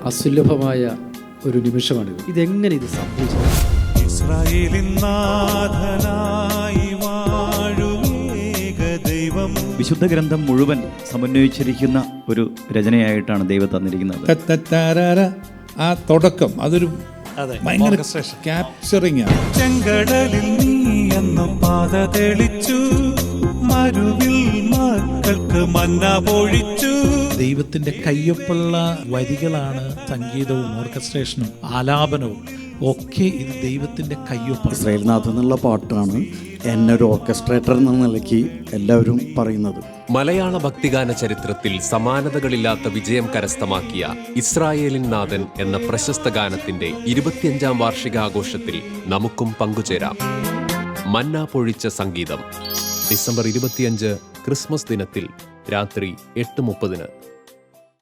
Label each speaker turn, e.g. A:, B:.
A: അസുലഭമായ ഒരു നിമിഷമാണിത്. ഇതെങ്ങനെ ഇത് സംഭവിച്ചു?
B: ഇസ്രായേലിൻ നാഥനായി വാഴുമേക ദൈവം.
C: വിശുദ്ധ ഗ്രന്ഥം മുഴുവൻ സമന്വയിച്ചിരിക്കുന്ന ഒരു രചനയായിട്ടാണ് ദൈവം തന്നിരിക്കുന്നത്.
D: ആ തുടക്കം അതൊരു ഭയങ്കര ക്യാപ്ചറിങ് ആണ്.
B: ചെങ്കടലിൽ നീ എന്ന പാത തെളിച്ചു, മരുവിൽ മക്കൾക്ക് മന്ന പൊഴിച്ചു.
D: ദൈവത്തിന്റെ കയ്യൊപ്പുള്ള വരികളാണ് സംഗീതവും ഓർക്കസ്ട്രേഷനും ആലാപനവും ഒക്കെ. ഇത് ദൈവത്തിന്റെ കയ്യൊപ്പ്.
E: ഇസ്രായേൽനാഥ് എന്നുള്ള പാട്ടാണ് എന്നെ ഒരു ഓർക്കസ്ട്രേറ്റർ എന്ന നിലയ്ക്ക് എല്ലാവരും പറയുന്നത്.
F: മലയാള ഭക്തിഗാന ചരിത്രത്തിൽ സമാനതകളില്ലാത്ത വിജയം കരസ്ഥമാക്കിയ ഇസ്രായേലിൻ നാഥൻ എന്ന പ്രശസ്ത ഗാനത്തിന്റെ 25ാം വാർഷികാഘോഷത്തിൽ നമുക്കും പങ്കുചേരാം. മന്ന പൊഴിച്ച സംഗീതം ഡിസംബർ 25 ക്രിസ്മസ് ദിനത്തിൽ രാത്രി 8:30